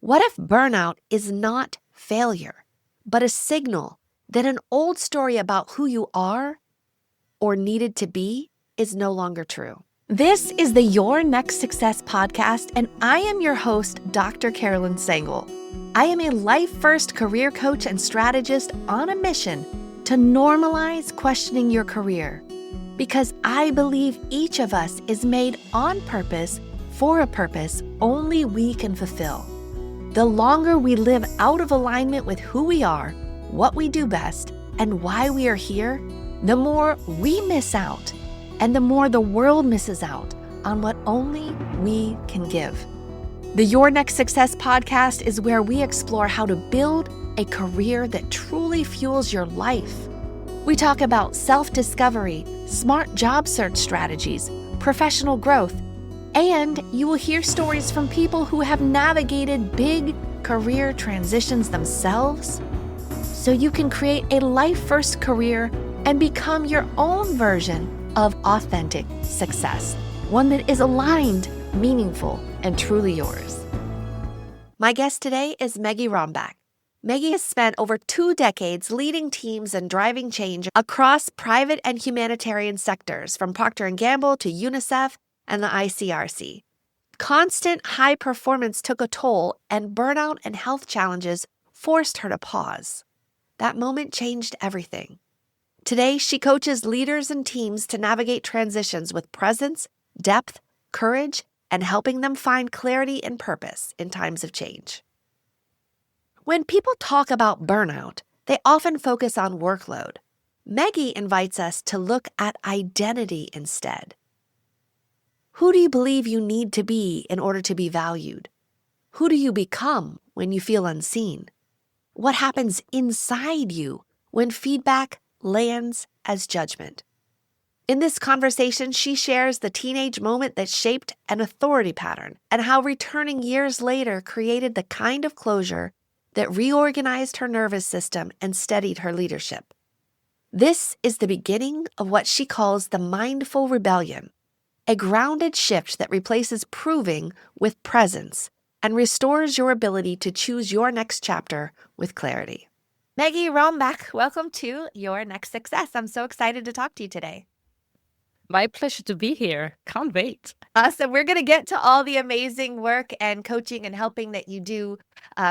What if burnout is not failure, but a signal that an old story about who you are or needed to be is no longer true? This is the Your Next Success podcast, and I am your host, Dr. Carolyn Sengel. I am a life-first career coach and strategist on a mission to normalize questioning your career, because I believe each of us is made on purpose for a purpose only we can fulfill. The longer we live out of alignment with who we are, what we do best, and why we are here, the more we miss out, and the more the world misses out on what only we can give. The Your Next Success podcast is where we explore how to build a career that truly fuels your life. We talk about self-discovery, smart job search strategies, professional growth, and you will hear stories from people who have navigated big career transitions themselves, so you can create a life-first career and become your own version of authentic success, one that is aligned, meaningful, and truly yours. My guest today is Meggi Rombach. Meggi has spent over 2 decades leading teams and driving change across private and humanitarian sectors, from Procter and Gamble to UNICEF and the ICRC. Constant high performance took a toll, and burnout and health challenges forced her to pause. That moment changed everything. Today, she coaches leaders and teams to navigate transitions with presence, depth, courage, and helping them find clarity and purpose in times of change. When people talk about burnout, they often focus on workload. Meggi invites us to look at identity instead. Who do you believe you need to be in order to be valued? Who do you become when you feel unseen? What happens inside you when feedback lands as judgment? In this conversation, she shares the teenage moment that shaped an authority pattern and how returning years later created the kind of closure that reorganized her nervous system and steadied her leadership. This is the beginning of what she calls the mindful rebellion, a grounded shift that replaces proving with presence and restores your ability to choose your next chapter with clarity. Meggi Rombach, welcome to Your Next Success. I'm so excited to talk to you today. My pleasure to be here. Can't wait. Awesome. We're going to get to all the amazing work and coaching and helping that you do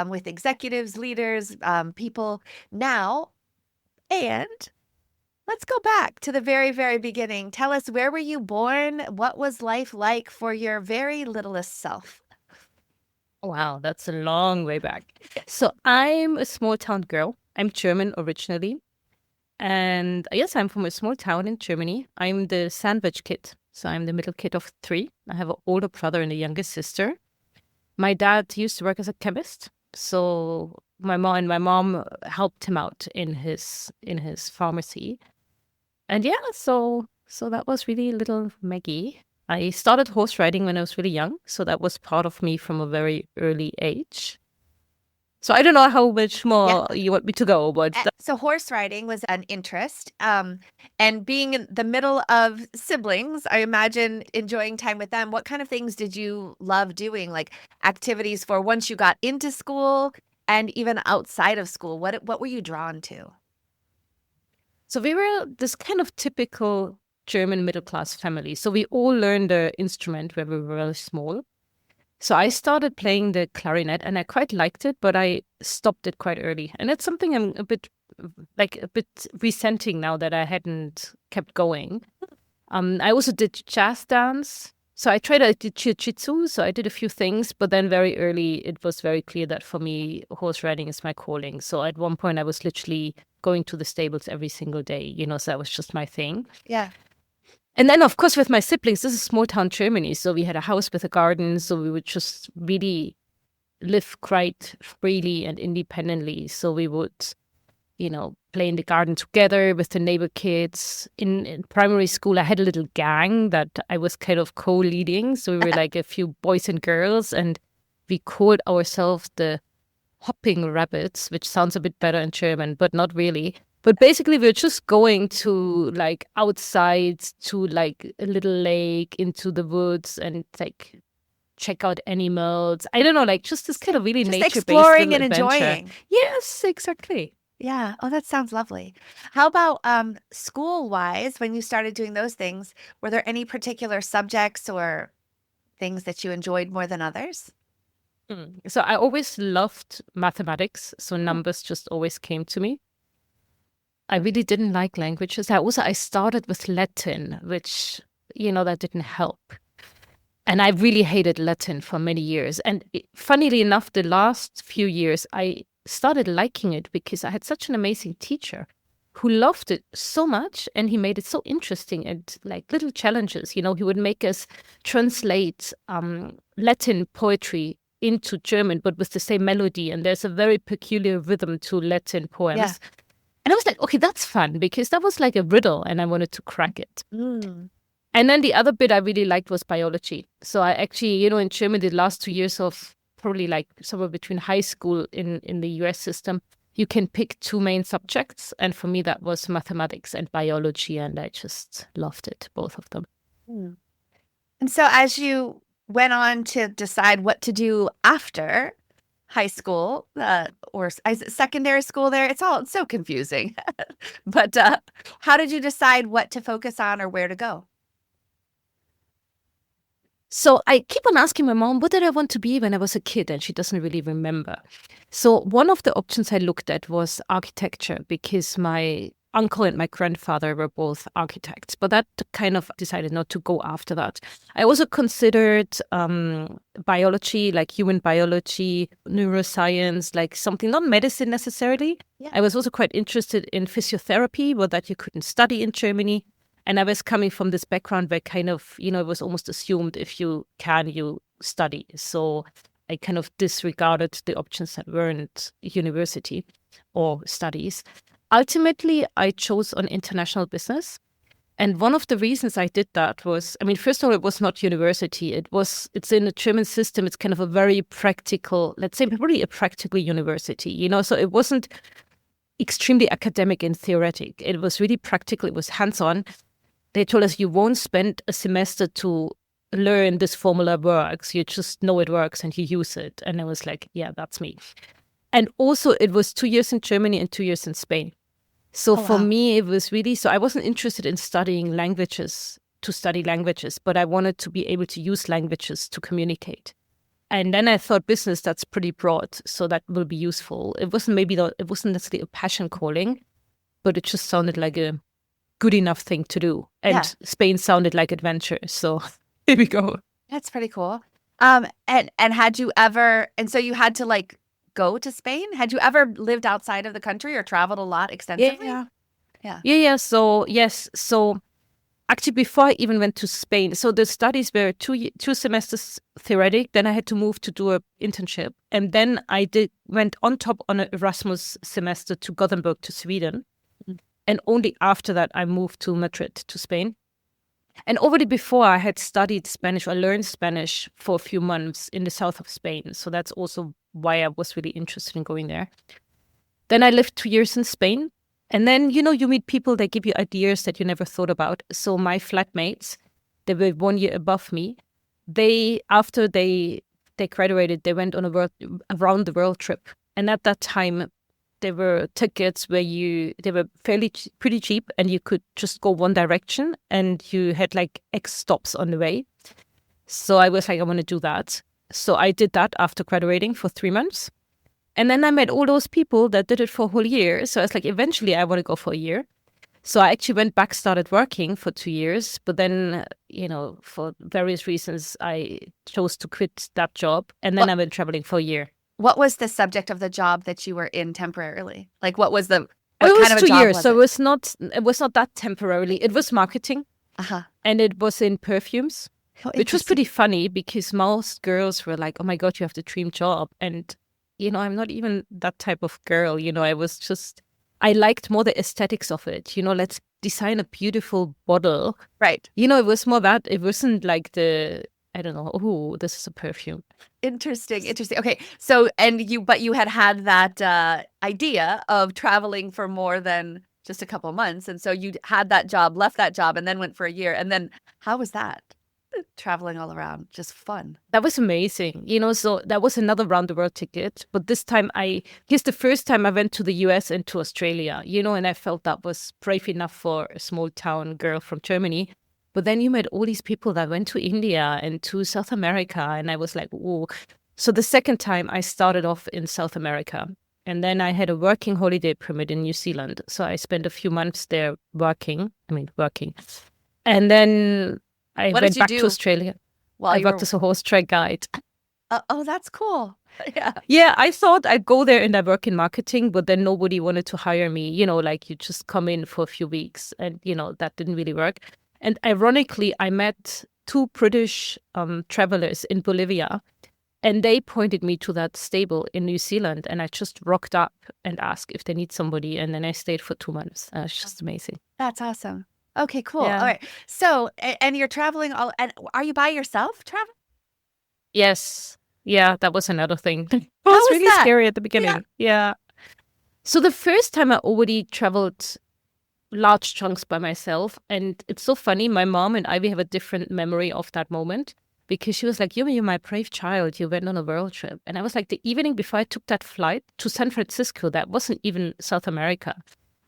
with executives, leaders, people now. And let's go back to the very, very beginning. Tell us, where were you born? What was life like for your very littlest self? Wow, that's a long way back. So I'm a small town girl. I'm German originally. And yes, I'm from a small town in Germany. I'm the sandwich kid. So I'm the middle kid of 3. I have an older brother and a younger sister. My dad used to work as a chemist. So my mom helped him out in his pharmacy. And yeah, so that was really little Meggi. I started horse riding when I was really young. So that was part of me from a very early age. So I don't know how much more you want me to go, but... So horse riding was an interest. And being in the middle of siblings, I imagine enjoying time with them. What kind of things did you love doing? Like activities for once you got into school and even outside of school? What were you drawn to? So we were this kind of typical German middle-class family. So we all learned an instrument when we were really small. So I started playing the clarinet and I quite liked it, but I stopped it quite early. And it's something I'm a bit resenting now that I hadn't kept going. I also did jazz dance. So I did jiu-jitsu, so I did a few things, but then very early it was very clear that for me, horse riding is my calling. So at one point I was literally going to the stables every single day, so that was just my thing. Yeah. And then, of course, with my siblings, this is small town Germany. So we had a house with a garden. So we would just really live quite freely and independently. So we would, play in the garden together with the neighbor kids. In primary school, I had a little gang that I was kind of co-leading. So we were like a few boys and girls. And we called ourselves the hopping rabbits, which sounds a bit better in German, but not really. But basically, we're just going to like outside to like a little lake into the woods and like check out animals. I don't know, like just this kind of really Just nature-based exploring little and adventure. enjoying. Yes, exactly. Yeah. Oh, that sounds lovely. How about school-wise, when you started doing those things, were there any particular subjects or things that you enjoyed more than others? So I always loved mathematics. So Oh, numbers just always came to me. I really didn't like languages. I started with Latin, which, that didn't help. And I really hated Latin for many years. And funnily enough, the last few years, I started liking it because I had such an amazing teacher who loved it so much. And he made it so interesting and like little challenges. He would make us translate Latin poetry into German, but with the same melody. And there's a very peculiar rhythm to Latin poems. yeah. And I was like, okay, that's fun because that was like a riddle and I wanted to crack it. Mm. And then the other bit I really liked was biology. So I actually, in Germany, the last 2 years of probably like somewhere between high school in the US system, you can pick two main subjects. And for me, that was mathematics and biology. And I just loved it, both of them. Mm. And so as you went on to decide what to do after high school or is it secondary school there, it's so confusing. But how did you decide what to focus on or where to go? So I keep on asking my mom, what did I want to be when I was a kid? And she doesn't really remember. So one of the options I looked at was architecture because my uncle and my grandfather were both architects, but that kind of decided not to go after that. I also considered biology, like human biology, neuroscience, like something, not medicine necessarily. Yeah. I was also quite interested in physiotherapy, but that you couldn't study in Germany. And I was coming from this background where kind of, it was almost assumed if you can, you study. So I kind of disregarded the options that weren't university or studies. Ultimately, I chose on international business. And one of the reasons I did that was, first of all, it was not university. It's in the German system. It's kind of a very practical, let's say, really a practical university, so it wasn't extremely academic and theoretic. It was really practical. It was hands-on. They told us you won't spend a semester to learn this formula works. You just know it works and you use it. And I was like, yeah, that's me. And also it was 2 years in Germany and 2 years in Spain. So for me, it was really, so I wasn't interested in studying languages to study languages, but I wanted to be able to use languages to communicate. And then I thought business, that's pretty broad. So that will be useful. It wasn't necessarily a passion calling, but it just sounded like a good enough thing to do. And Spain sounded like adventure. So here we go. That's pretty cool. And had you ever, and so you had to like go to Spain? Had you ever lived outside of the country or traveled a lot extensively? Yeah. So yes. So actually before I even went to Spain, so the studies were two semesters theoretic. Then I had to move to do an internship. And then I went on top on an Erasmus semester to Gothenburg to Sweden. And only after that, I moved to Madrid, to Spain. And already before, I had studied Spanish or learned Spanish for a few months in the south of Spain. So that's also why I was really interested in going there. Then I lived 2 years in Spain. And then, you meet people that give you ideas that you never thought about. So my flatmates, they were 1 year above me. After they graduated, they went on a around the world trip. And at that time, there were tickets where they were pretty cheap and you could just go one direction and you had like X stops on the way. So I was like, I want to do that. So I did that after graduating for 3 months. And then I met all those people that did it for a whole year. So I was like, eventually I want to go for a year. So I actually went back, started working for 2 years. But then, for various reasons, I chose to quit that job. And then I went traveling for a year. What was the subject of the job that you were in temporarily? Like, what was it was 2 years, so it was not that temporarily. It was marketing, and it was in perfumes, which was pretty funny because most girls were like, "Oh my God, you have the dream job," and I'm not even that type of girl. I liked more the aesthetics of it. Let's design a beautiful bottle, right? It was more that. It wasn't like I don't know. Oh, this is a perfume. Interesting. Okay. So, but you had that idea of traveling for more than just a couple months. And so you had that job, left that job, and then went for a year. And then how was that? traveling all around. Just fun. That was amazing. So that was another round the world ticket. But this time here's the first time I went to the US and to Australia, and I felt that was brave enough for a small town girl from Germany. But then you met all these people that went to India and to South America. And I was like, whoa. So the second time I started off in South America. And then I had a working holiday permit in New Zealand. So I spent a few months there working. And then I went back to Australia. I worked as a horse track guide. Oh, that's cool. Yeah. Yeah, I thought I'd go there and I work in marketing, but then nobody wanted to hire me. Like you just come in for a few weeks and, that didn't really work. And ironically, I met two British travelers in Bolivia, and they pointed me to that stable in New Zealand. And I just rocked up and asked if they need somebody. And then I stayed for 2 months. It's just amazing. That's awesome. Okay, cool. Yeah. All right. So, and you're traveling and are you by yourself traveling? Yes. Yeah, that was another thing. It was really scary at the beginning. Yeah. So the first time I already traveled large chunks by myself. And it's so funny. My mom and Ivy have a different memory of that moment because she was like, you're my brave child. You went on a world trip. And I was like, the evening before I took that flight to San Francisco, that wasn't even South America.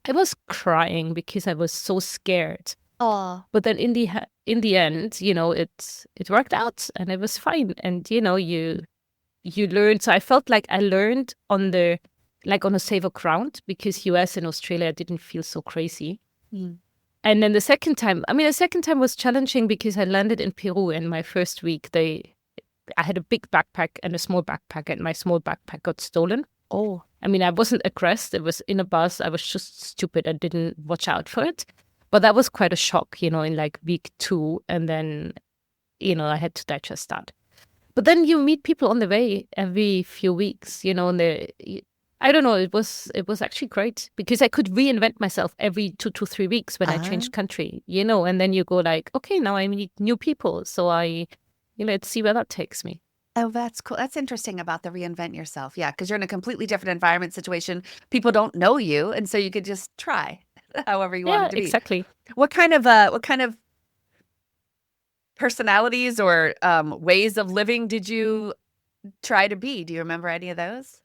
I was crying because I was so scared. Oh. But then in the end, it worked out and it was fine. And, you learned. So I felt like I learned on a safer ground because US and Australia didn't feel so crazy. Mm. And then the second time was challenging because I landed in Peru in my first week. I had a big backpack and a small backpack, and my small backpack got stolen. Oh. I wasn't aggressed. It was in a bus. I was just stupid. I didn't watch out for it. But that was quite a shock, in like week 2. And then, I had to digest that. But then you meet people on the way every few weeks, and I don't know, it was actually great because I could reinvent myself every 2 to 3 weeks when I changed country, and then you go like, okay, now I meet new people. So let's see where that takes me. Oh, that's cool. That's interesting about the reinvent yourself. Yeah, because you're in a completely different environment situation. People don't know you, and so you could just try however you want it to be. Exactly. What kind of personalities or ways of living did you try to be? Do you remember any of those?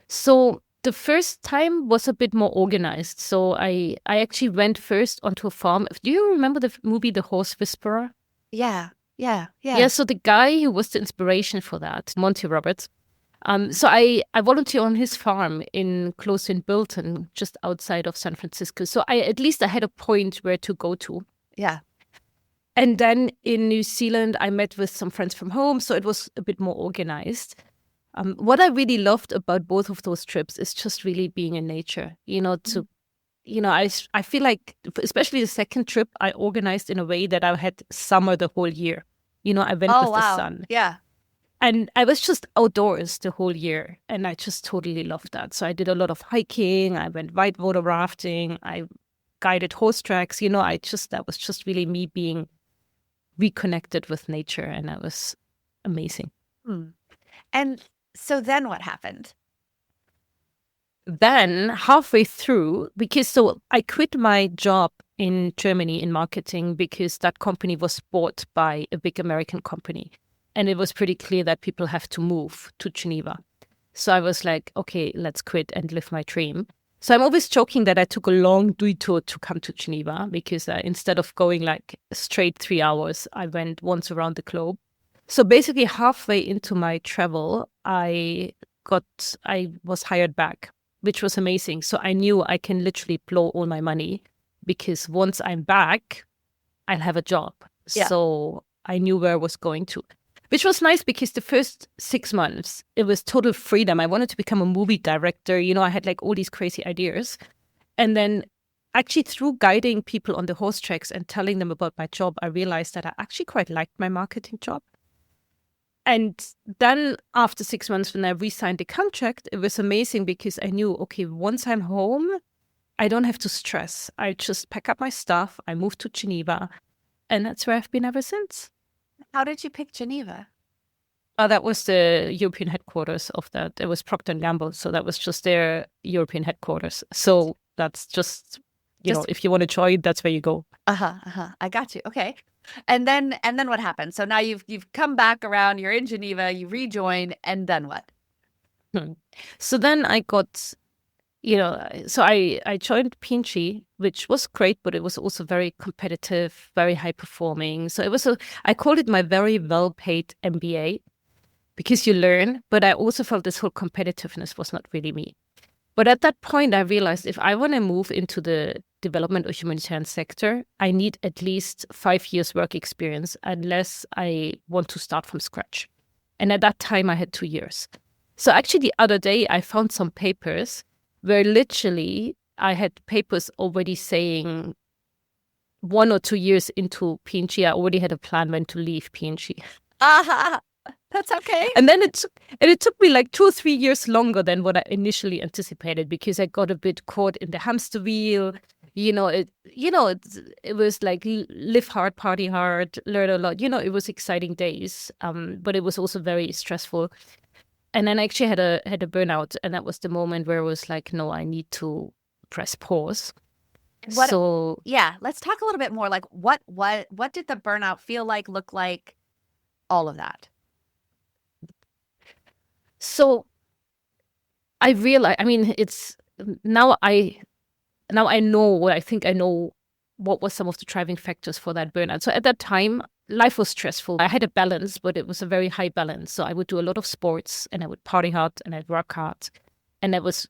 So the first time was a bit more organized. So I actually went first onto a farm. Do you remember the movie The Horse Whisperer? Yeah. Yeah. So the guy who was the inspiration for that, Monty Roberts. So I volunteered on his farm close in Bilton, just outside of San Francisco. So at least I had a point where to go to. Yeah. And then in New Zealand, I met with some friends from home. So it was a bit more organized. What I really loved about both of those trips is just really being in nature, I feel like, especially the second trip, I organized in a way that I had summer the whole year. I went with the sun. Yeah. And I was just outdoors the whole year. And I just totally loved that. So I did a lot of hiking. I went whitewater rafting. I guided horse tracks. That was just really me being reconnected with nature. And that was amazing. And so then what happened? Then halfway through, so I quit my job in Germany in marketing because that company was bought by a big American company. And it was pretty clear that people have to move to Geneva. So I was like, okay, let's quit and live my dream. So I'm always joking that I took a long detour to come to Geneva because instead of going like straight 3 hours, I went once around the globe. So basically halfway into my travel, I was hired back, which was amazing. So I knew I can literally blow all my money because once I'm back, I'll have a job. Yeah. So I knew where I was going to, which was nice because the first 6 months, it was total freedom. I wanted to become a movie director. I had like all these crazy ideas. And then actually through guiding people on the horse tracks and telling them about my job, I realized that I actually quite liked my marketing job. And then after 6 months, when I re-signed the contract, it was amazing because I knew, okay, once I'm home, I don't have to stress. I just pack up my stuff. I moved to Geneva, and that's where I've been ever since. How did you pick Geneva? That was the European headquarters of that. It was Procter and Gamble. So that was just their European headquarters. So that's just, if you want to join, that's where you go. I got you. Okay. And then what happened? So now you've come back around, you're in Geneva, you rejoin, and then what? So then I got, so I joined P&G, which was great, but it was also very competitive, very high performing. So I called it my very well paid MBA because you learn, but I also felt this whole competitiveness was not really me. But at that point, I realized if I want to move into the development or humanitarian sector, I need at least 5 years work experience unless I want to start from scratch. And at that time, I had 2 years. So actually, the other day, I found some papers where literally I had papers already saying 1 or 2 years into P&G, I already had a plan when to leave P&G. That's okay. And then it took me like 2 or 3 years longer than what I initially anticipated because I got a bit caught in the hamster wheel. It was like live hard, party hard, learn a lot. It was exciting days, but it was also very stressful. And then I actually had a burnout, and that was the moment where I was like, no, I need to press pause. Let's talk a little bit more. Like, what did the burnout feel like, look like, all of that? So I realized, it's now I know what I think I know what was some of the driving factors for that burnout. So at that time, life was stressful. I had a balance, but it was a very high balance. So I would do a lot of sports and I would party hard and I'd work hard. And that was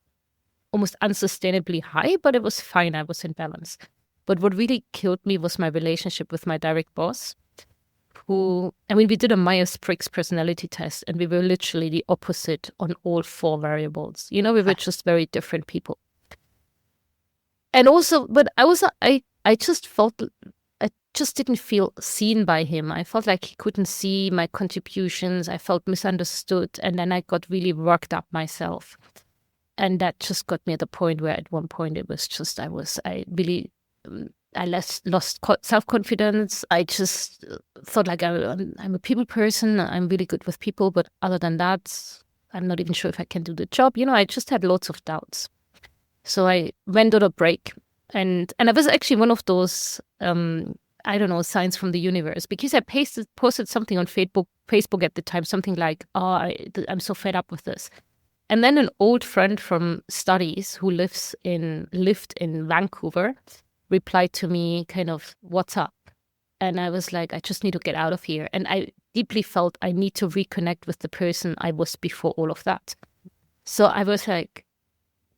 almost unsustainably high, but it was fine. I was in balance. But what really killed me was my relationship with my direct boss, we did a Myers-Briggs personality test and we were literally the opposite on all 4 variables. We were just very different people. And also, but I just felt, I just didn't feel seen by him. I felt like he couldn't see my contributions. I felt misunderstood. And then I got really worked up myself. And that just got me at the point where at one point it was just, I lost self-confidence. I just thought like I'm a people person. I'm really good with people. But other than that, I'm not even sure if I can do the job. I just had lots of doubts. So I went on a break. And I was actually one of those, signs from the universe. Because I posted something on Facebook at the time, something like, I'm so fed up with this. And then an old friend from studies who lived in Vancouver replied to me kind of, what's up? And I was like, I just need to get out of here. And I deeply felt I need to reconnect with the person I was before all of that. So I was like,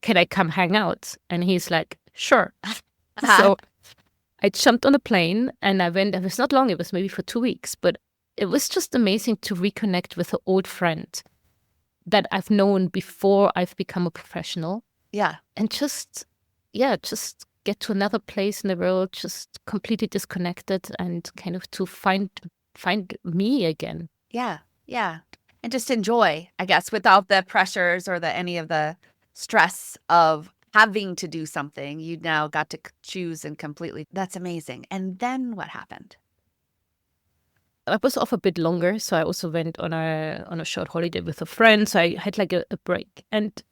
can I come hang out? And he's like, sure. So I jumped on a plane and I went. It was not long. It was maybe for 2 weeks. But it was just amazing to reconnect with an old friend that I've known before I've become a professional. Yeah. And just get to another place in the world, just completely disconnected and kind of to find me again. Yeah. Yeah. And just enjoy, I guess, without the pressures or any of the stress of having to do something. You now got to choose and completely. That's amazing. And then what happened? I was off a bit longer, so I also went on a short holiday with a friend. So I had like a break, and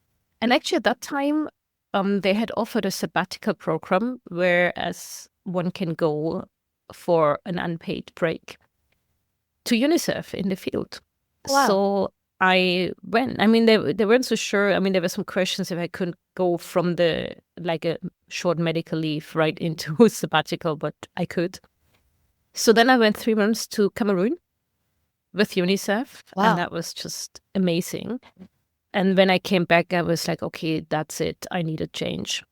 actually at that time, they had offered a sabbatical program, whereas one can go for an unpaid break to UNICEF in the field. Wow. So I went. They weren't so sure. There were some questions if I could go from a short medical leave right into a sabbatical, but I could. So then I went 3 months to Cameroon with UNICEF. Wow. And that was just amazing. And when I came back, I was like, okay, that's it. I need a change.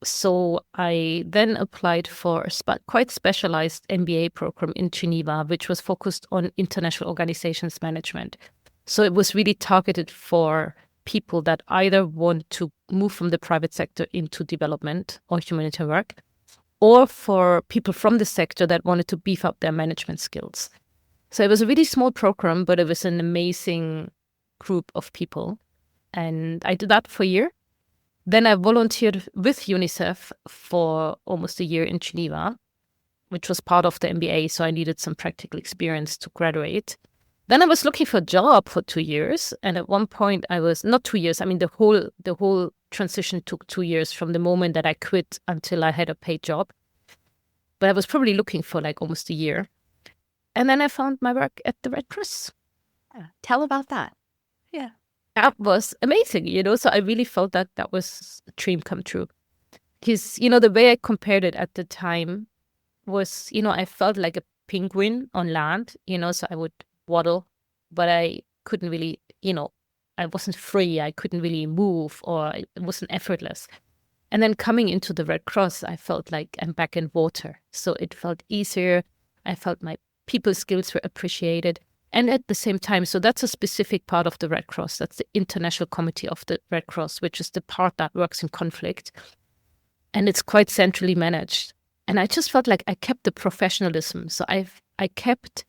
So I then applied for a quite specialized MBA program in Geneva, which was focused on international organizations management. So it was really targeted for people that either want to move from the private sector into development or humanitarian work, or for people from the sector that wanted to beef up their management skills. So it was a really small program, but it was an amazing group of people. And I did that for a year. Then I volunteered with UNICEF for almost a year in Geneva, which was part of the MBA. So I needed some practical experience to graduate. Then I was looking for a job for 2 years. And at one point I was, not 2 years, the whole transition took 2 years from the moment that I quit until I had a paid job. But I was probably looking for like almost a year. And then I found my work at the Red Cross. Tell about that. Yeah. That was amazing, so I really felt that that was a dream come true. Because, the way I compared it at the time was, I felt like a penguin on land, so I would waddle, but I couldn't really, I wasn't free. I couldn't really move, or it wasn't effortless. And then coming into the Red Cross, I felt like I'm back in water. So it felt easier. I felt my people skills were appreciated. And at the same time, so that's a specific part of the Red Cross. That's the International Committee of the Red Cross, which is the part that works in conflict. And it's quite centrally managed. And I just felt like I kept the professionalism. So I kept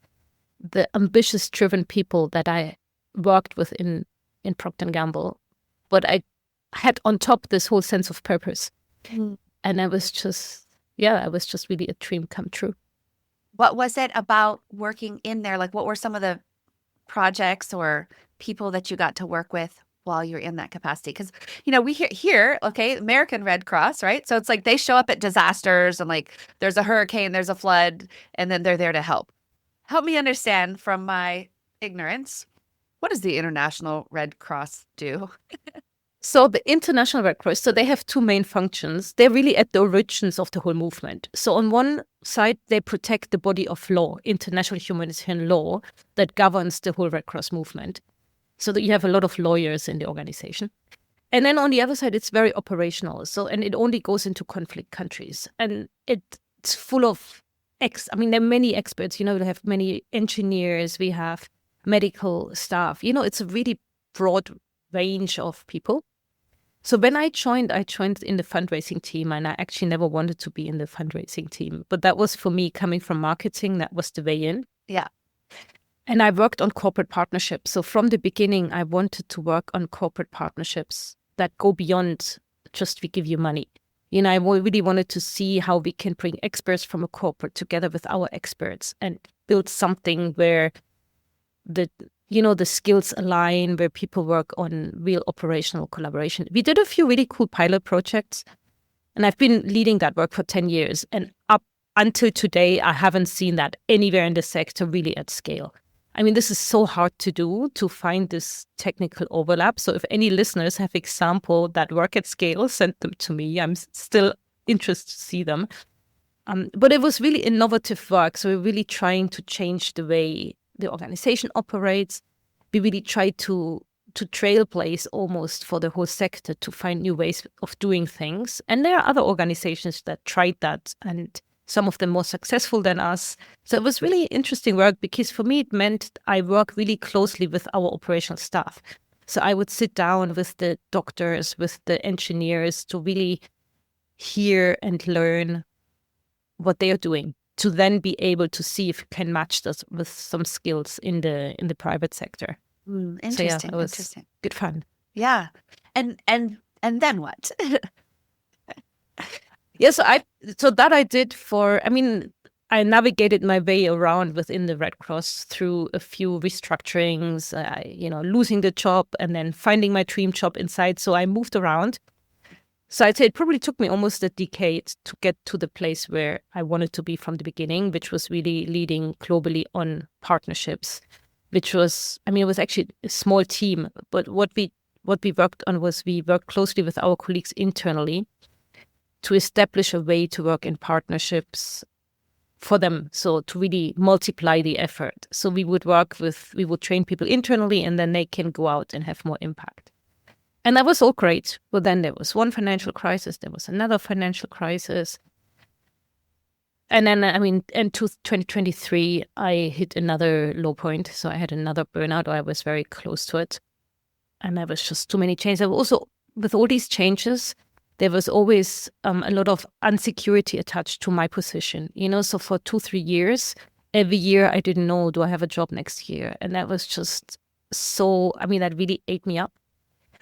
the ambitious, driven people that I worked with in Procter and Gamble. But I had on top this whole sense of purpose. And I was just really a dream come true. What was it about working in there? Like, what were some of the projects or people that you got to work with while you're in that capacity? Because, we hear, okay, American Red Cross, right? So it's like they show up at disasters and like there's a hurricane, there's a flood, and then they're there to help. Help me understand from my ignorance, what does the International Red Cross do? So the International Red Cross, so they have two main functions. They're really at the origins of the whole movement. So on one side, they protect the body of law, international humanitarian law that governs the whole Red Cross movement. So that you have a lot of lawyers in the organization. And then on the other side, it's very operational. And it only goes into conflict countries. And it's full of there are many experts, we have many engineers, we have medical staff. It's a really broad range of people. So when I joined in the fundraising team, and I actually never wanted to be in the fundraising team. But that was, for me, coming from marketing, that was the way in. Yeah. And I worked on corporate partnerships. So from the beginning, I wanted to work on corporate partnerships that go beyond just we give you money. I really wanted to see how we can bring experts from a corporate together with our experts and build something where the skills align, where people work on real operational collaboration. We did a few really cool pilot projects, and I've been leading that work for 10 years. And up until today, I haven't seen that anywhere in the sector really at scale. This is so hard to do, to find this technical overlap. So if any listeners have example that work at scale, send them to me. I'm still interested to see them. But it was really innovative work. So we're really trying to change the way the organization operates. We really try to trailblaze almost for the whole sector to find new ways of doing things. And there are other organizations that tried that, and some of them more successful than us. So it was really interesting work, because for me, it meant I work really closely with our operational staff. So I would sit down with the doctors, with the engineers, to really hear and learn what they are doing, to then be able to see if we can match this with some skills in the private sector. Interesting. So it was interesting. Good fun. Yeah. And then what? Yeah, so that I did I navigated my way around within the Red Cross through a few restructurings, losing the job and then finding my dream job inside. So I moved around. So I'd say it probably took me almost a decade to get to the place where I wanted to be from the beginning, which was really leading globally on partnerships, which was, it was actually a small team. But what we worked on was we worked closely with our colleagues internally to establish a way to work in partnerships for them. So to really multiply the effort. So we would train people internally, and then they can go out and have more impact. And that was all great. But then there was one financial crisis, there was another financial crisis. And then, in 2023, I hit another low point. So I had another burnout, or I was very close to it. And there was just too many changes. Also, with all these changes, there was always a lot of insecurity attached to my position. So for 2-3 years, every year I didn't know, do I have a job next year? And that was just so, that really ate me up.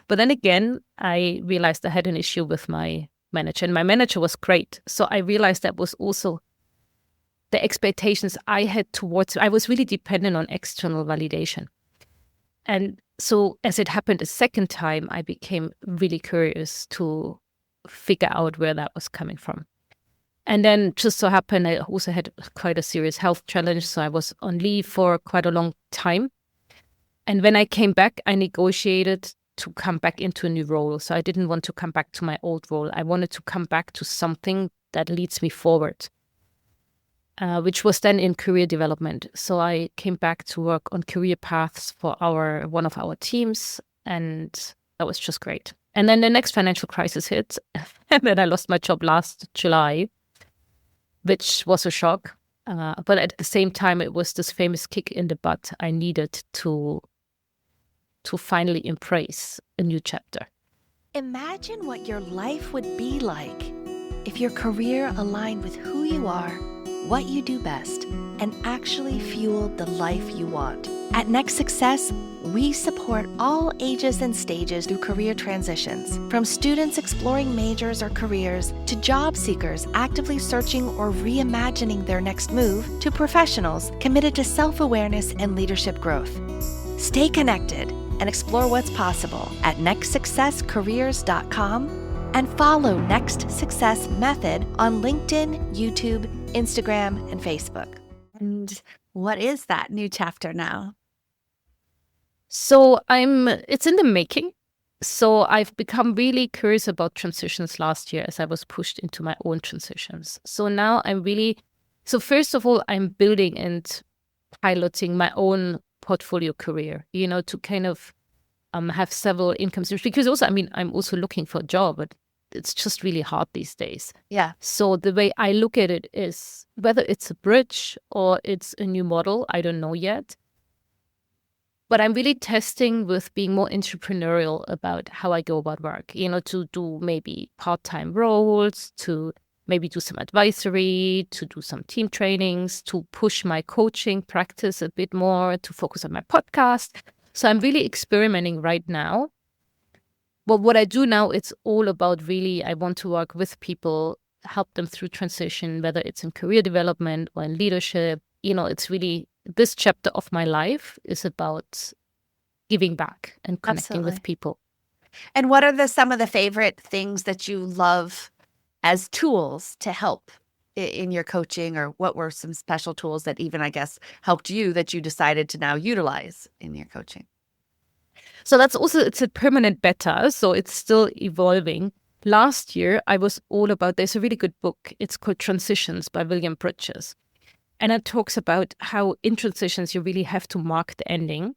But then again, I realized I had an issue with my manager, and my manager was great. So I realized that was also the expectations I had towards, I was really dependent on external validation. And so as it happened a second time, I became really curious to figure out where that was coming from. And then just so happened, I also had quite a serious health challenge. So I was on leave for quite a long time. And when I came back, I negotiated to come back into a new role. So I didn't want to come back to my old role. I wanted to come back to something that leads me forward, which was then in career development. So I came back to work on career paths for one of our teams. And that was just great. And then the next financial crisis hit. And then I lost my job last July, which was a shock. But at the same time, it was this famous kick in the butt I needed to finally embrace a new chapter. Imagine what your life would be like if your career aligned with who you are, what you do best, and actually fueled the life you want. At Next Success, we support all ages and stages through career transitions, from students exploring majors or careers to job seekers actively searching or reimagining their next move to professionals committed to self-awareness and leadership growth. Stay connected and explore what's possible at nextsuccesscareers.com and follow Next Success Method on LinkedIn, YouTube, Instagram, and Facebook. And what is that new chapter now? So it's in the making. So I've become really curious about transitions last year as I was pushed into my own transitions. So now so first of all, I'm building and piloting my own portfolio career, to kind of have several income streams. Because also, I'm also looking for a job, but it's just really hard these days. Yeah. So the way I look at it is whether it's a bridge or it's a new model, I don't know yet. But I'm really testing with being more entrepreneurial about how I go about work, to do maybe part-time roles, to maybe do some advisory, to do some team trainings, to push my coaching practice a bit more, to focus on my podcast. So I'm really experimenting right now. But what I do now, it's all about really, I want to work with people, help them through transition, whether it's in career development or in leadership. It's really, this chapter of my life is about giving back and connecting with people. And what are some of the favorite things that you love as tools to help in your coaching, or what were some special tools that even, I guess, helped you that you decided to now utilize in your coaching? So it's a permanent beta, so it's still evolving. Last year, I was all about, there's a really good book. It's called Transitions by William Bridges. And it talks about how in transitions, you really have to mark the ending.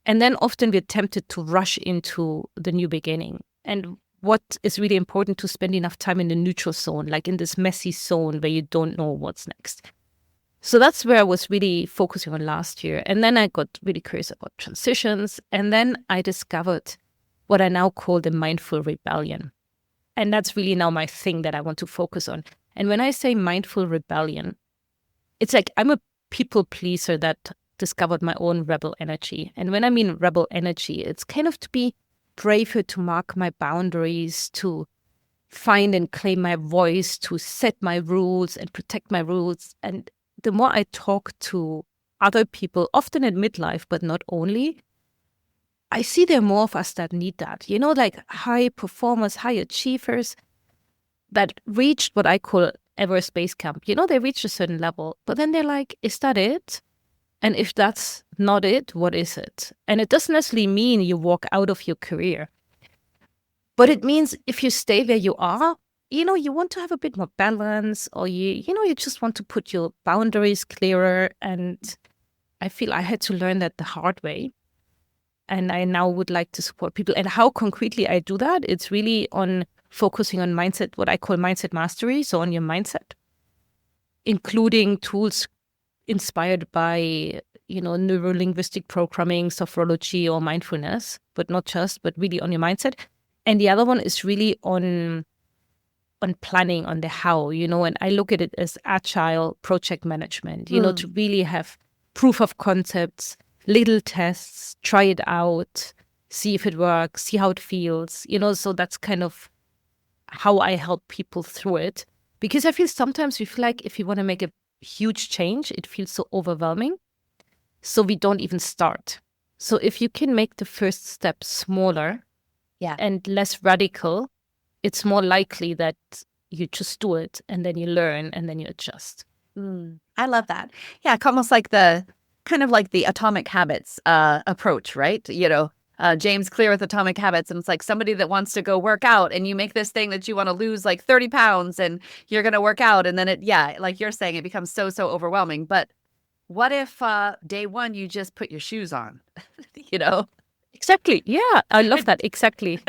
And then often we're tempted to rush into the new beginning. And what is really important to spend enough time in the neutral zone, like in this messy zone where you don't know what's next. So that's where I was really focusing on last year. And then I got really curious about transitions. And then I discovered what I now call the mindful rebellion. And that's really now my thing that I want to focus on. And when I say mindful rebellion, it's like I'm a people pleaser that discovered my own rebel energy. And when I mean rebel energy, it's kind of to be braver, to mark my boundaries, to find and claim my voice, to set my rules and protect my rules. And the more I talk to other people, often in midlife, but not only, I see there are more of us that need that. Like high performers, high achievers that reached what I call Everest Base Camp. They reached a certain level, but then they're like, is that it? And if that's not it, what is it? And it doesn't necessarily mean you walk out of your career. But it means if you stay where you are, you want to have a bit more balance, or you just want to put your boundaries clearer. And I feel I had to learn that the hard way. And I now would like to support people. And how concretely I do that, it's really on focusing on mindset, what I call mindset mastery. So on your mindset, including tools inspired by, neuro-linguistic programming, sophrology, or mindfulness, but not just, but really on your mindset. And the other one is really on planning, on the how, and I look at it as agile project management, to really have proof of concepts, little tests, try it out, see if it works, see how it feels, so that's kind of how I help people through it. Because I feel sometimes we feel like if you want to make a huge change, it feels so overwhelming. So we don't even start. So if you can make the first step smaller and less radical, it's more likely that you just do it, and then you learn, and then you adjust. I love that. Yeah, almost like the Atomic Habits approach, right? James Clear with Atomic Habits. And it's like somebody that wants to go work out, and you make this thing that you want to lose like 30 pounds and you're going to work out. And then like you're saying, it becomes so overwhelming. But what if day one, you just put your shoes on, Exactly. Yeah, I love that. Exactly.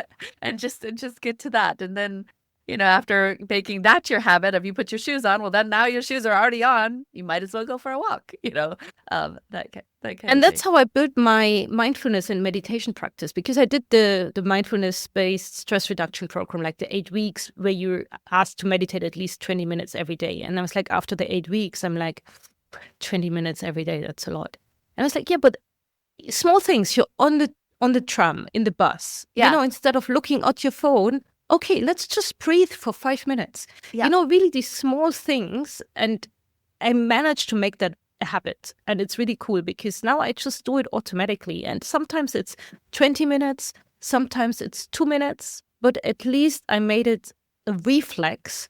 and just get to that. And then, after making that your habit of you put your shoes on, well, then now your shoes are already on. You might as well go for a walk, that kind And of that's thing. how I built my mindfulness and meditation practice, because I did the mindfulness-based stress reduction program, like the 8 weeks where you're asked to meditate at least 20 minutes every day. And I was like, after the 8 weeks, I'm like, 20 minutes every day, that's a lot. And I was like, yeah, but small things. You're on the tram, in the bus, Yeah. instead of looking at your phone, okay, let's just breathe for 5 minutes. Yeah. Really these small things. And I managed to make that a habit. And it's really cool because now I just do it automatically. And sometimes it's 20 minutes, sometimes it's 2 minutes, but at least I made it a reflex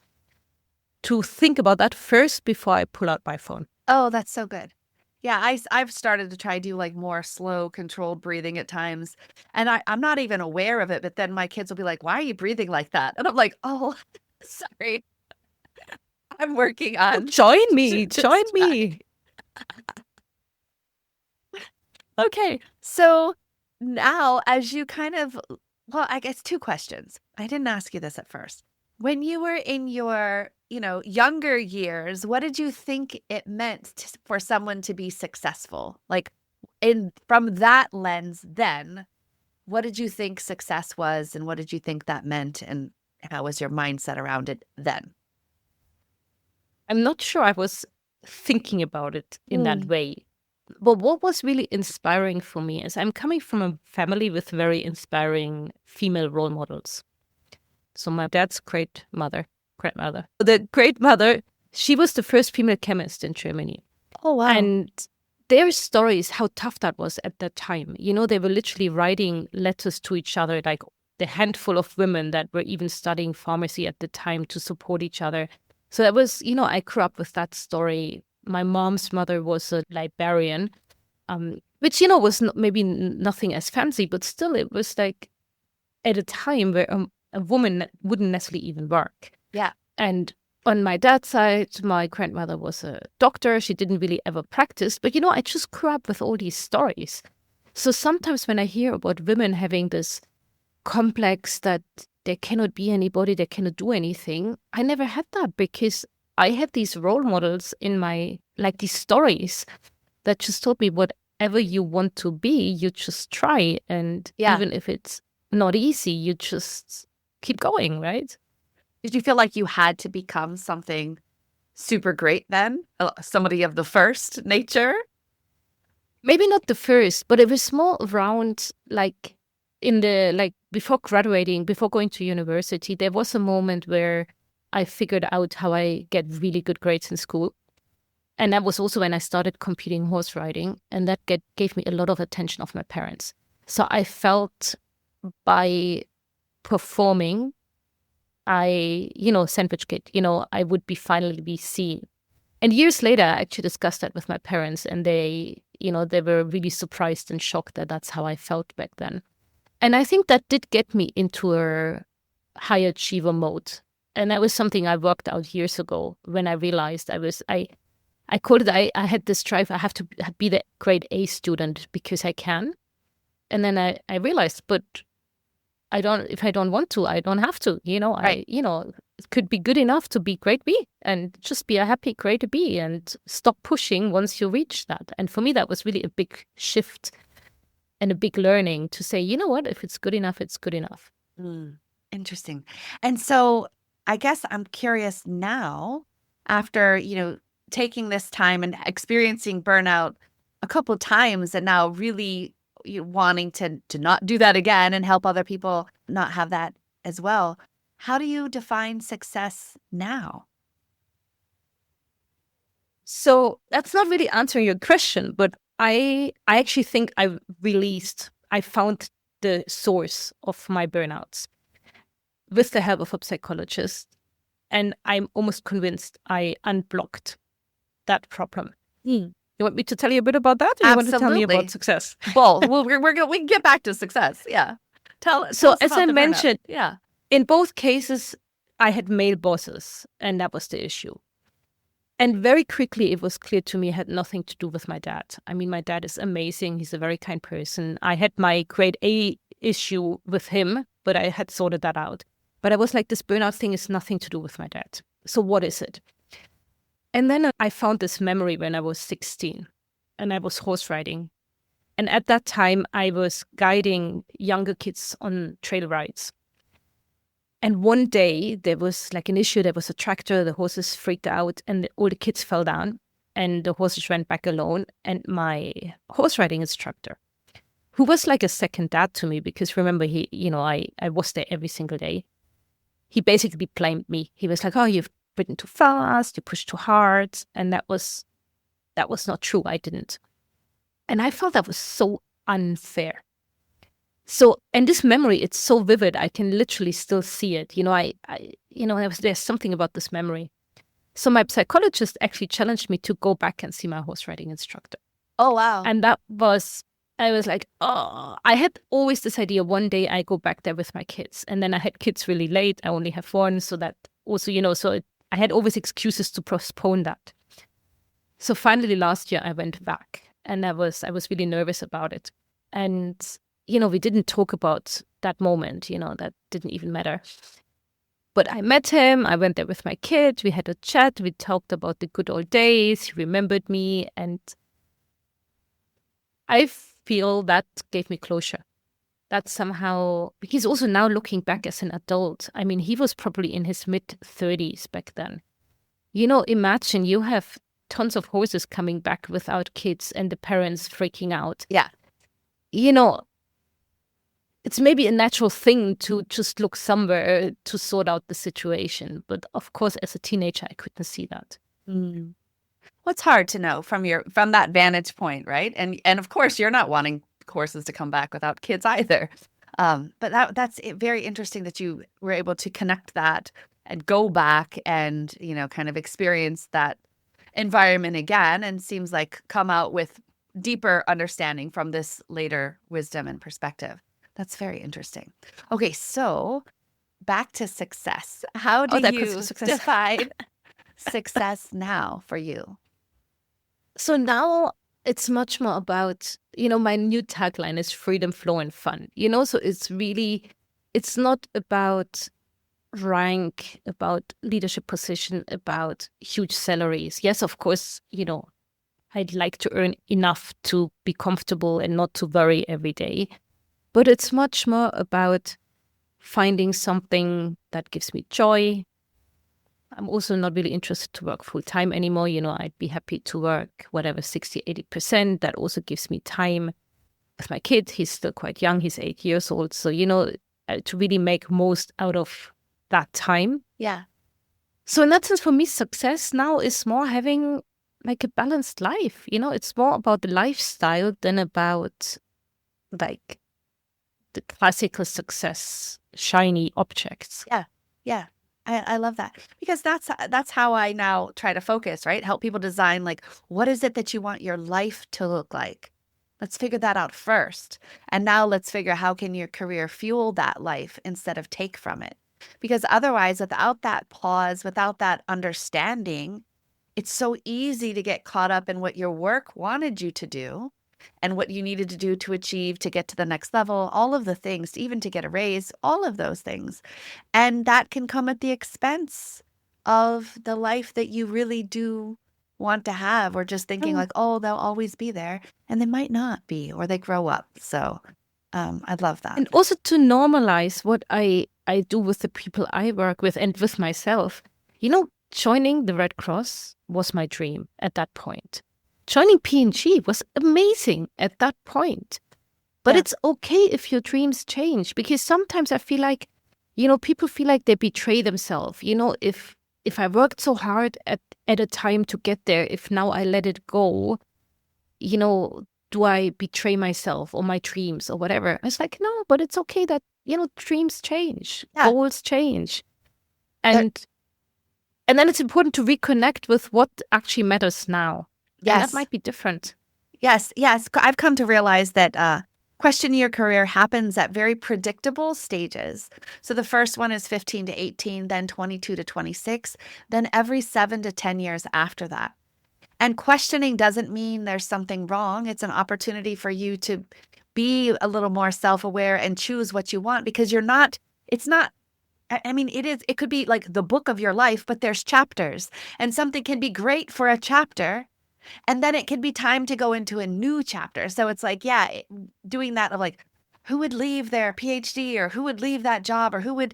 to think about that first before I pull out my phone. Oh, that's so good. Yeah, I've started to try to do like more slow, controlled breathing at times. And I'm not even aware of it, but then my kids will be like, why are you breathing like that? And I'm like, oh, sorry. I'm working on. Join me. Just Join back. me. Okay. So now as you I guess 2 questions. I didn't ask you this at first. When you were in your, younger years, what did you think it meant for someone to be successful? Like from that lens then, what did you think success was and what did you think that meant and how was your mindset around it then? I'm not sure I was thinking about it in that way. But what was really inspiring for me is I'm coming from a family with very inspiring female role models. So my dad's grandmother, the great mother, she was the first female chemist in Germany. Oh, wow. And their stories, how tough that was at that time. They were literally writing letters to each other, like the handful of women that were even studying pharmacy at the time to support each other. So that was, I grew up with that story. My mom's mother was a librarian, which, was maybe nothing as fancy, but still it was like at a time where a woman wouldn't necessarily even work. Yeah. And on my dad's side, my grandmother was a doctor. She didn't really ever practice. But, I just grew up with all these stories. So sometimes when I hear about women having this complex that there cannot be anybody, they cannot do anything, I never had that because I had these role models in these stories that just told me whatever you want to be, you just try. And even if it's not easy, you just keep going, right? Did you feel like you had to become something super great then? Somebody of the first nature? Maybe not the first, but it was more around before graduating, before going to university, there was a moment where I figured out how I get really good grades in school. And that was also when I started competing horse riding. And that gave me a lot of attention of my parents. So I felt by performing, sandwich kid, I would finally be seen. And years later, I actually discussed that with my parents and they were really surprised and shocked that that's how I felt back then. And I think that did get me into a high achiever mode. And that was something I worked out years ago when I realized I called it, I had this drive, I have to be the grade A student because I can. And then I realized, but if I don't want to, I don't have to, Right. It could be good enough to be grade B and just be a happy grade B and stop pushing once you reach that. And for me, that was really a big shift and a big learning to say, you know what, if it's good enough, it's good enough. Interesting. And so I guess I'm curious now, after, taking this time and experiencing burnout a couple of times and now really wanting to not do that again and help other people not have that as well. How do you define success now? So that's not really answering your question, but I actually think I found the source of my burnouts with the help of a psychologist. And I'm almost convinced I unblocked that problem. You want me to tell you a bit about that, or you want to tell me Absolutely. about success? Both. Well, we can get back to success. Yeah. Tell So us as about I the burnout. mentioned, Yeah. in both cases, I had male bosses, and that was the issue. And very quickly, it was clear to me it had nothing to do with my dad. I mean, my dad is amazing. He's a very kind person. I had my grade A issue with him, but I had sorted that out. But I was like, this burnout thing is nothing to do with my dad. So what is it? And then I found this memory when I was 16 and I was horse riding. And at that time, I was guiding younger kids on trail rides. And one day there was like an issue. There was a tractor, the horses freaked out and all the kids fell down and the horses went back alone. And my horse riding instructor, who was like a second dad to me, because remember, I was there every single day. He basically blamed me. He was like, oh, you've ridden too fast, you pushed too hard. And that was not true. I didn't. And I felt that was so unfair. So, and this memory, it's so vivid. I can literally still see it. There's something about this memory. So my psychologist actually challenged me to go back and see my horse riding instructor. Oh, wow. And I was like, oh, I had always this idea one day I go back there with my kids. And then I had kids really late. I only have one. So that also, I had always excuses to postpone that. So finally last year I went back and I was really nervous about it. And we didn't talk about that moment, that didn't even matter. But I met him, I went there with my kid, we had a chat, we talked about the good old days, he remembered me, and I feel that gave me closure. That somehow, because also now looking back as an adult, I mean, he was probably in his mid-30s back then. Imagine you have tons of horses coming back without kids and the parents freaking out. Yeah. It's maybe a natural thing to just look somewhere to sort out the situation. But of course, as a teenager, I couldn't see that. Well, it's hard to know from that vantage point, right? And of course, you're not wanting horses to come back without kids either. But that's very interesting that you were able to connect that and go back and, kind of experience that environment again, and seems like come out with deeper understanding from this later wisdom and perspective. That's very interesting. Okay, so back to success. How do you define success now for you? So now it's much more about, my new tagline is freedom, flow, and fun. So it's not about rank, about leadership position, about huge salaries. Yes, of course, I'd like to earn enough to be comfortable and not to worry every day. But it's much more about finding something that gives me joy. I'm also not really interested to work full time anymore. I'd be happy to work whatever, 60, 80%. That also gives me time with my kid. He's still quite young. He's 8 years old. So, to really make most out of that time. Yeah. So in that sense, for me, success now is more having like a balanced life. It's more about the lifestyle than about like the classical success, shiny objects. Yeah. I love that, because that's how I now try to focus, right? Help people design, like, what is it that you want your life to look like? Let's figure that out first. And now let's figure how can your career fuel that life instead of take from it? Because otherwise, without that pause, without that understanding, it's so easy to get caught up in what your work wanted you to do and what you needed to do to achieve, to get to the next level, all of the things, even to get a raise, all of those things. And that can come at the expense of the life that you really do want to have, or just thinking like, oh, they'll always be there. And they might not be, or they grow up. So I love that. And also to normalize what I do with the people I work with and with myself. Joining the Red Cross was my dream at that point. Joining P&G was amazing at that point. But it's okay if your dreams change, because sometimes I feel like, people feel like they betray themselves. If I worked so hard at a time to get there, if now I let it go, do I betray myself or my dreams or whatever? It's like, no, but it's okay that, dreams change, goals change. And And then it's important to reconnect with what actually matters now. And Yes. that might be different. Yes. I've come to realize that questioning your career happens at very predictable stages. So the first one is 15 to 18, then 22 to 26, then every 7 to 10 years after that. And questioning doesn't mean there's something wrong. It's an opportunity for you to be a little more self-aware and choose what you want, because it could be like the book of your life, but there's chapters, and something can be great for a chapter, and then it can be time to go into a new chapter. So it's like, doing that of like, who would leave their PhD, or who would leave that job, or who would,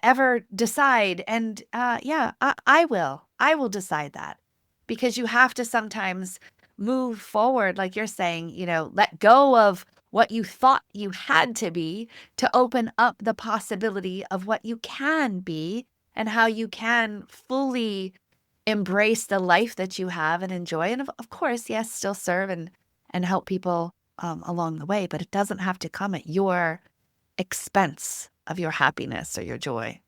ever decide? And I will decide that, because you have to sometimes move forward, like you're saying, let go of what you thought you had to be to open up the possibility of what you can be and how you can fully embrace the life that you have and enjoy. And of course, yes, still serve and help people along the way, but it doesn't have to come at your expense of your happiness or your joy.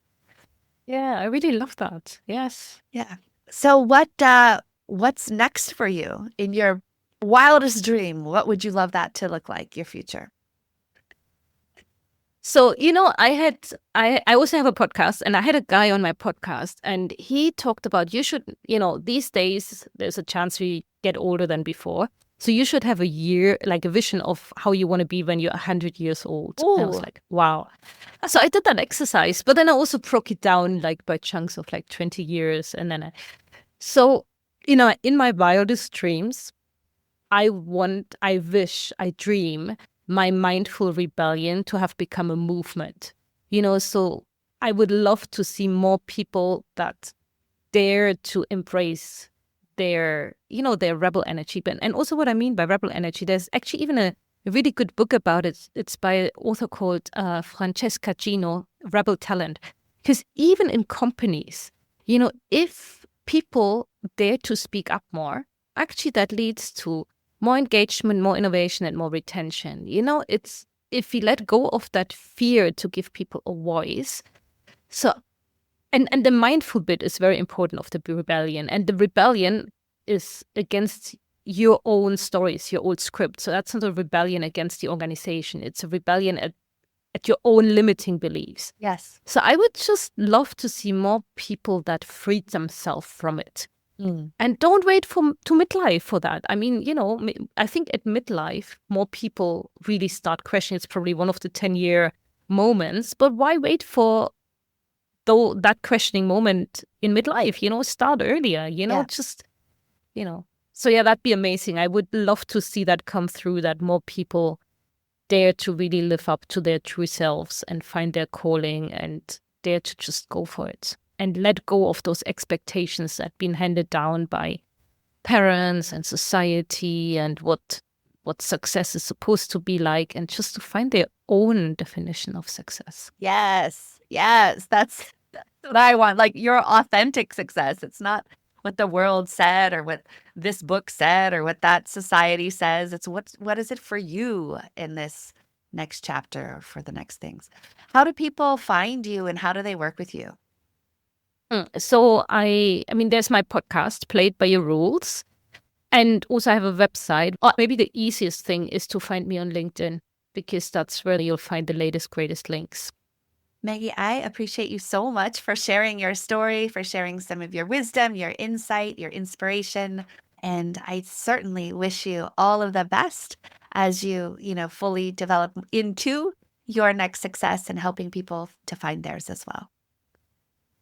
Yeah, I really love that. Yes. Yeah. So what's next for you in your wildest dream? What would you love that to look like, your future? So, I also have a podcast, and I had a guy on my podcast, and he talked about these days, there's a chance we get older than before. So you should have a vision of how you want to be when you're 100 years old. And I was like, wow. So I did that exercise, but then I also broke it down like by chunks of like 20 years. And then in my wildest dreams, I dream my mindful rebellion to have become a movement. So I would love to see more people that dare to embrace their rebel energy. And also what I mean by rebel energy, there's actually even a really good book about it. It's by an author called Francesca Gino, Rebel Talent. Because even in companies, if people dare to speak up more, actually that leads to more engagement, more innovation, and more retention. It's if we let go of that fear to give people a voice. So, and the mindful bit is very important of the rebellion. And the rebellion is against your own stories, your old script. So that's not a rebellion against the organization. It's a rebellion at your own limiting beliefs. Yes. So I would just love to see more people that freed themselves from it. And don't wait to midlife for that. I mean, I think at midlife, more people really start questioning. It's probably one of the 10-year moments. But why wait for that questioning moment in midlife? Start earlier, So yeah, that'd be amazing. I would love to see that come through, that more people dare to really live up to their true selves and find their calling and dare to just go for it. And let go of those expectations that have been handed down by parents and society and what success is supposed to be like, and just to find their own definition of success. Yes. That's what I want. Like your authentic success. It's not what the world said or what this book said or what that society says. It's what is it for you in this next chapter or for the next things. How do people find you and how do they work with you? So I mean, there's my podcast, Played by Your Rules. And also I have a website. Maybe the easiest thing is to find me on LinkedIn, because that's where you'll find the latest, greatest links. Meggi, I appreciate you so much for sharing your story, for sharing some of your wisdom, your insight, your inspiration. And I certainly wish you all of the best as you, fully develop into your next success and helping people to find theirs as well.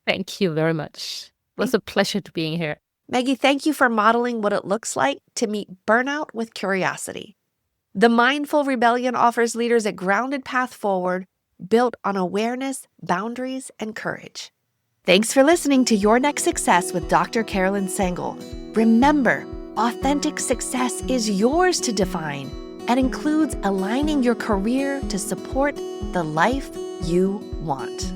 Thank you very much. It was a pleasure to being here. Meggi, thank you for modeling what it looks like to meet burnout with curiosity. The Mindful Rebellion offers leaders a grounded path forward built on awareness, boundaries, and courage. Thanks for listening to Your Next Success with Dr. Carolyn Sengel. Remember, authentic success is yours to define and includes aligning your career to support the life you want.